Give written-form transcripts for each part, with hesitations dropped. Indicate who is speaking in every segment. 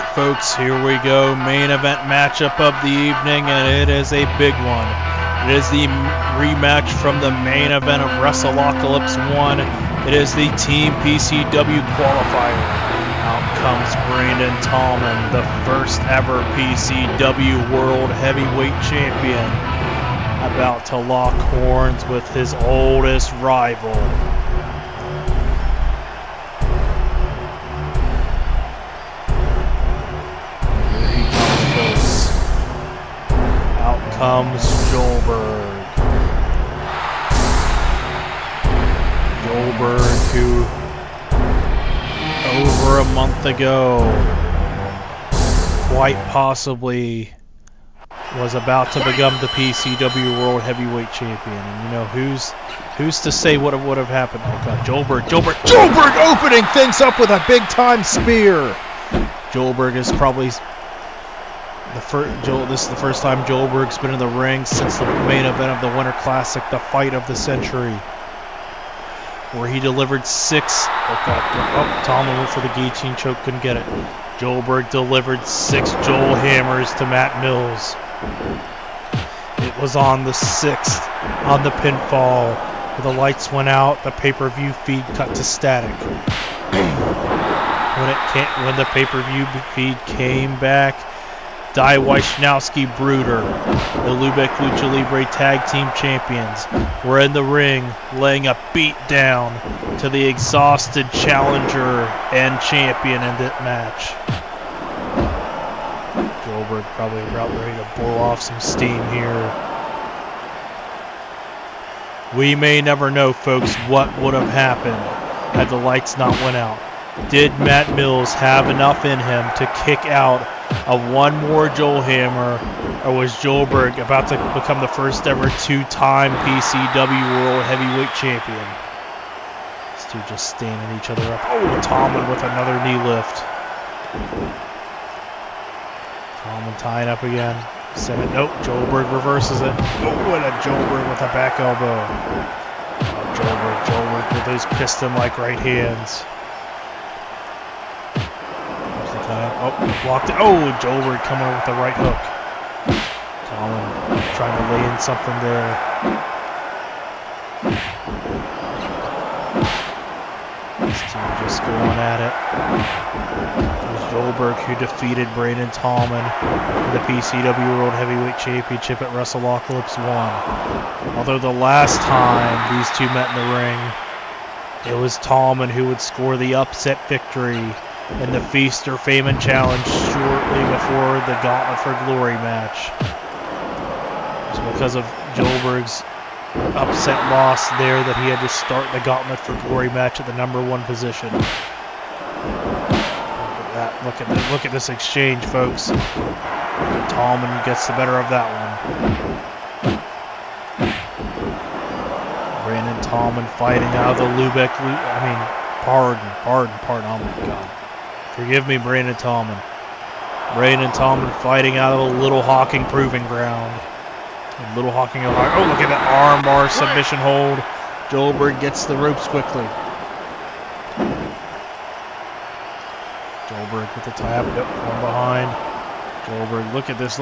Speaker 1: Alright folks, here we go. Main event matchup of the evening, and it is a big one. It is the rematch from the main event of WrestleApocalypse 1. It is the Team PCW Qualifier. Out comes Brandon Tallman, the first ever PCW World Heavyweight Champion, about to lock horns with his oldest rival. Comes Joelberg. Joelberg, who over a month ago quite possibly was about to become the PCW World Heavyweight Champion. And you know, who's to say what would have happened? Oh god, Joelberg opening things up with a big time spear. Joelberg is probably this is the first time Joelberg's been in the ring since the main event of the Winter Classic, the fight of the century, where he delivered six. Oh, Tallman went for the guillotine choke, couldn't get it. Joelberg delivered 6 Joel hammers to Matt Mills. It was on the 6th, on the pinfall, where the lights went out, the pay-per-view feed cut to static. When the pay-per-view feed came back, Die Wisnowski Bruder, the Lubeck Lucha Libre Tag Team Champions, were in the ring laying a beat down to the exhausted challenger and champion in that match. Joelberg probably about ready to blow off some steam here. We may never know, folks, what would have happened had the lights not went out. Did Matt Mills have enough in him to kick out of one more Joel hammer, or was Joelberg about to become the first ever 2-time PCW World Heavyweight Champion? These two just standing each other up. Oh, Tallman with another knee lift. Tallman tying up again. Nope, Joelberg reverses it. Oh, and a Joelberg with a back elbow. Oh, Joelberg with those piston-like right hands. Oh, blocked it. Oh, Joelberg coming in with the right hook. Tallman trying to lay in something there. These two just going at it. It was Joelberg who defeated Brandon Tallman in the PCW World Heavyweight Championship at WrestleApocalypse 1. Although the last time these two met in the ring, it was Tallman who would score the upset victory in the Feast or Famine Challenge shortly before the Gauntlet for Glory match. It was because of Joelberg's upset loss there that he had to start the Gauntlet for Glory match at the #1 position. Look at that! Look at this exchange, folks. Tallman gets the better of that one. Brandon Tallman fighting out of the Lubeck. Pardon. Oh my God. Forgive me, Brandon Tallman. Brandon Tallman fighting out of the Little Hawking Proving Ground. And Little Hawking, oh, look at that armbar submission hold. Joelberg gets the ropes quickly. Joelberg with the tie-up, one behind. Joelberg, look at this.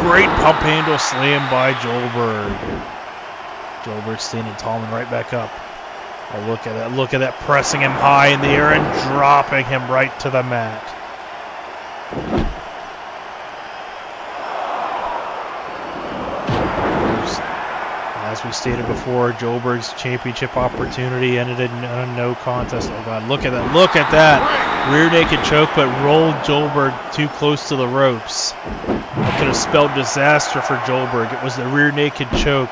Speaker 1: Great pump handle slam by Joelberg. Joelberg standing Tallman right back up. Oh, look at that, pressing him high in the air and dropping him right to the mat. As we stated before, Joelberg's championship opportunity ended in a no contest. Oh god, look at that. Rear naked choke, but rolled Joelberg too close to the ropes. That could have spelled disaster for Joelberg. It was the rear naked choke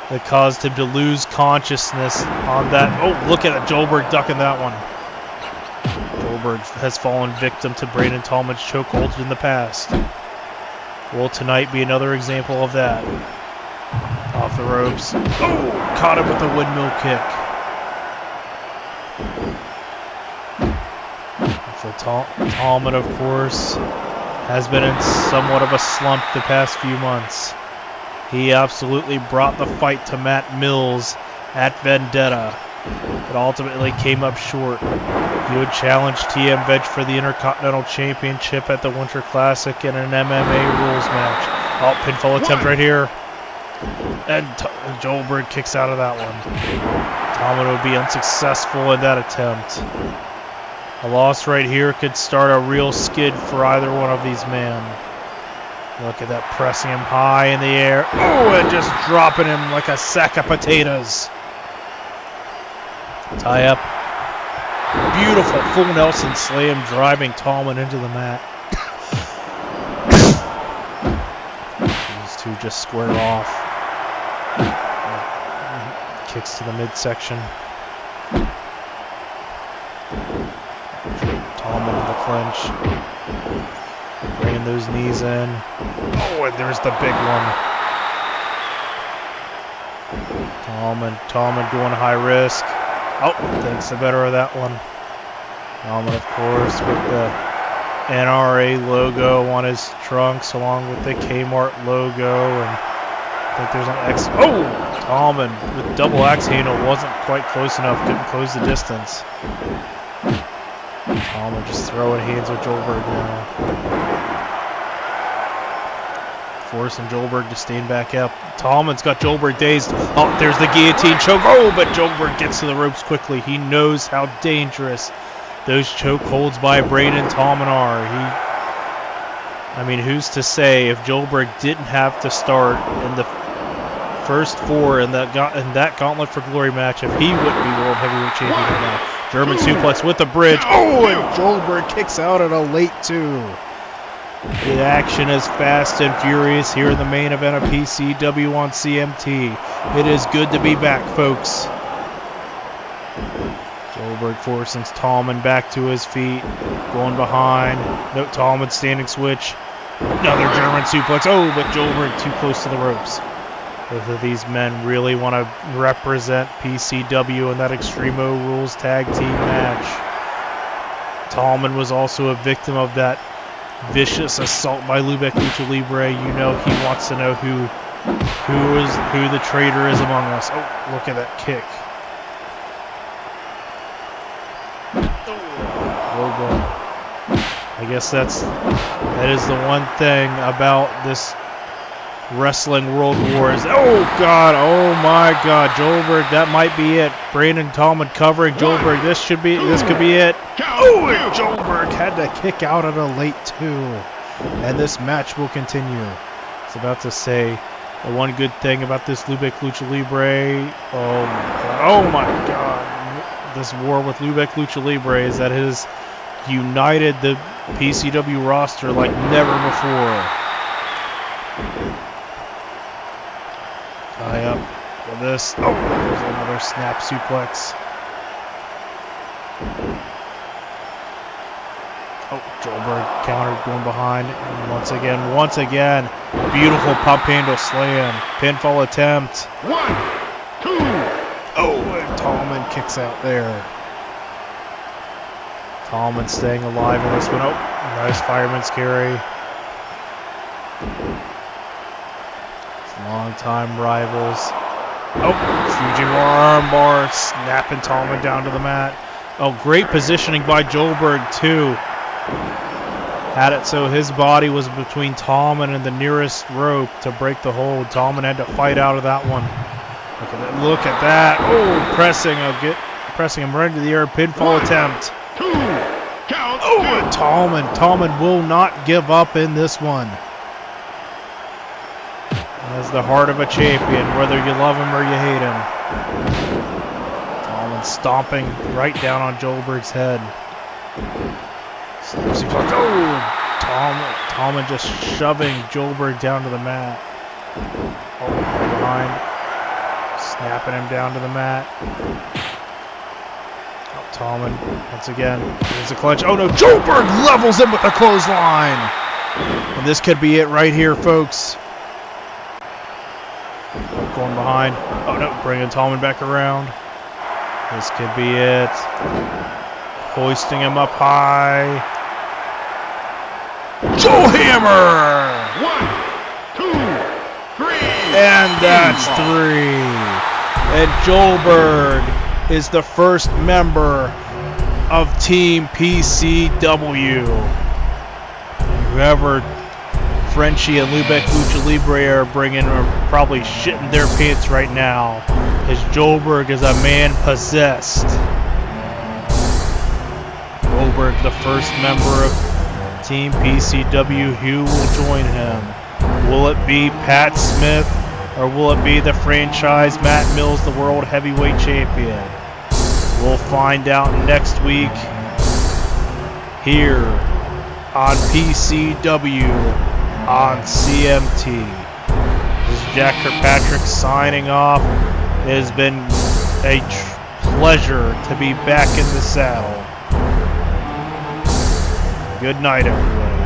Speaker 1: that caused him to lose consciousness on that. Oh, look at it. Joelberg ducking that one. Joelberg has fallen victim to Brandon Tallman's chokeholds in the past. Will tonight be another example of that? Off the ropes. Oh, caught him with a windmill kick. So Tallman, of course, has been in somewhat of a slump the past few months. He absolutely brought the fight to Matt Mills at Vendetta but ultimately came up short. He would challenge TM Veg for the Intercontinental Championship at the Winter Classic in an MMA rules match. Oh, pinfall attempt right here. And Joelberg kicks out of that one. Tallman would be unsuccessful in that attempt. A loss right here could start a real skid for either one of these men. Look at that, pressing him high in the air. Oh, and just dropping him like a sack of potatoes. Tie up. Beautiful full Nelson slam, driving Tallman into the mat. These two just square off. Kicks to the midsection. Tallman in the clinch. Bringing those knees in. Oh, and there's the big one. Tallman going high risk. Oh, thinks the better of that one. Tallman, of course, with the NRA logo on his trunks, along with the Kmart logo, and I think there's an X. Oh, Tallman with double axe handle wasn't quite close enough, didn't close the distance. Tallman just throwing hands with Joelberg now. Forcing Joelberg to stand back up. Tallman's got Joelberg dazed. Oh, there's the guillotine choke. Oh, but Joelberg gets to the ropes quickly. He knows how dangerous those choke holds by Braden Tallman are. I mean, who's to say if Joelberg didn't have to start in the first four in that Gauntlet for Glory match, if he wouldn't be World Heavyweight Champion right now. German suplex with the bridge. Oh, and Joelberg kicks out at a late 2. The action is fast and furious here in the main event of PCW on CMT. It is good to be back, folks. Joelberg forcing Tallman back to his feet, going behind. No, Tallman standing switch. Another German suplex. Oh, but Joelberg too close to the ropes. Both of these men really want to represent PCW in that Extremo Rules Tag Team match. Tallman was also a victim of that vicious assault by Lubeck Lucha Libre. You know he wants to know who the traitor is among us. Oh, look at that kick. Oh boy. I guess that is the one thing about this Wrestling World War is, oh God, oh my God, Joelberg, that might be it. Brandon Tallman covering Joelberg, this could be it. Oh, and Joelberg had to kick out at a late 2. And this match will continue. I was about to say, the one good thing about this Lubeck Lucha Libre, oh my God, this war with Lubeck Lucha Libre is that it has united the PCW roster like never before. Tie up for this. Oh, there's another snap suplex. Oh, Joelberg countered going behind. And once again, beautiful pump handle slam. Pinfall attempt. 1, 2. Oh, and Tallman kicks out there. Tallman staying alive in this one. Oh, nice fireman's carry. Long-time rivals. Oh, Fujimura armbar, snapping Tallman down to the mat. Oh, great positioning by Joelberg, too. Had it so his body was between Tallman and the nearest rope to break the hold. Tallman had to fight out of that one. Look at that. Oh, pressing him right into the air. Pinfall attempt. 2, count. Oh, and Tallman will not give up in this one. That's the heart of a champion, whether you love him or you hate him. Tallman stomping right down on Joelberg's head. Oh, Tallman just shoving Joelberg down to the mat. Oh, behind. Snapping him down to the mat. Oh, Tallman, once again, there's a clutch. Oh no, Joelberg levels him with a clothesline. And this could be it right here, folks. Going behind. Oh no, bringing Tallman back around. This could be it. Hoisting him up high. Joe Hammer! 1, 2, 3. And that's 3. And Joelberg is the first member of Team PCW. Whoever Frenchie and Lubeck Lucha Libre are bringing are probably shitting their pants right now, as Joelberg is a man possessed. Joelberg, the first member of Team PCW, who will join him? Will it be Pat Smith, or will it be the franchise Matt Mills, the World Heavyweight Champion? We'll find out next week here on PCW on CMT. This is Jack Kirkpatrick signing off. It has been a pleasure to be back in the saddle. Good night, everybody.